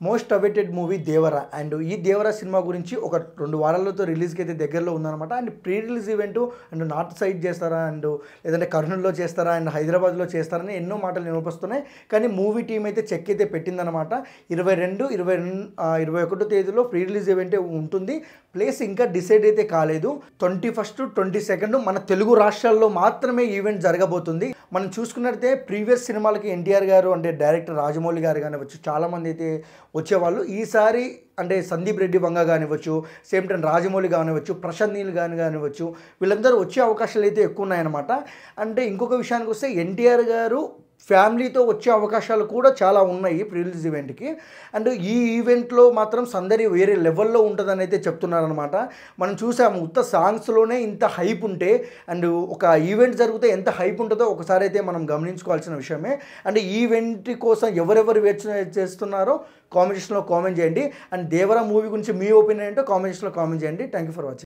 Most awaited movie Devara. And ఈ దేవర cinema గురించి ఒక 2 వారాలతో రిలీజ్కి అయితే దగ్గరలో ఉందన్నమాట. And pre release event and north side చేస్తారా, అండ్ లేదంటే కర్నూలులో చేస్తారా, అండ్ హైదరాబాద్లో చేస్తారని ఎన్నో మాటలు వినిపిస్తున్నాయి. కానీ మూవీ టీం అయితే చెక్ అయితే పెట్టిందనమాట. 21 తేదీలో ప్రీ రిలీజ్ ఈవెంట్ ఉంటుంది. ప్లేస్ ఇంకా డిసైడ్ అయితే కాలేదు. 21, 22 మన తెలుగు రాష్ట్రాల్లో మాత్రమే ఈవెంట్ జరగబోతుంది. మనం చూసుకున్నట్లయితే ప్రీవియస్ సినిమాలకి ఎన్టీఆర్ గారు అంటే డైరెక్టర్ రాజమౌళి గారు కానివ్వచ్చు, చాలామంది అయితే వచ్చేవాళ్ళు. ఈసారి అంటే సందీప్ రెడ్డి వంగ కానివ్వచ్చు, సేమ్ టైం రాజమౌళి కానివ్వచ్చు, ప్రశాంత్ నీల్ కానివ్వచ్చు, వీళ్ళందరూ వచ్చే అవకాశాలు అయితే ఎక్కువ ఉన్నాయన్నమాట. అంటే ఇంకొక విషయానికి వస్తే ఎన్టీఆర్ గారు ఫ్యామిలీతో వచ్చే అవకాశాలు కూడా చాలా ఉన్నాయి ప్రీ రిలీజ్ ఈవెంట్కి. అండ్ ఈ ఈవెంట్లో మాత్రం సందడి వేరే లెవెల్లో ఉంటుందని అయితే చెప్తున్నారనమాట. మనం చూసాము ఉత్త సాంగ్స్లోనే ఇంత హైప్ ఉంటే అండ్ ఒక ఈవెంట్ జరిగితే ఎంత హైప్ ఉంటుందో ఒకసారి అయితే మనం గమనించుకోవాల్సిన విషయమే. అండ్ ఈ ఈవెంట్ కోసం ఎవరెవరు వెయిట్ చేస్తున్నారో కామెంట్ సెక్షన్లో కామెంట్ చేయండి. అండ్ దేవరా మూవీ గురించి మీ ఒపీనియన్ ఏంటో కామెంట్ సెక్షన్లో కామెంట్ చేయండి. Thank you for watching.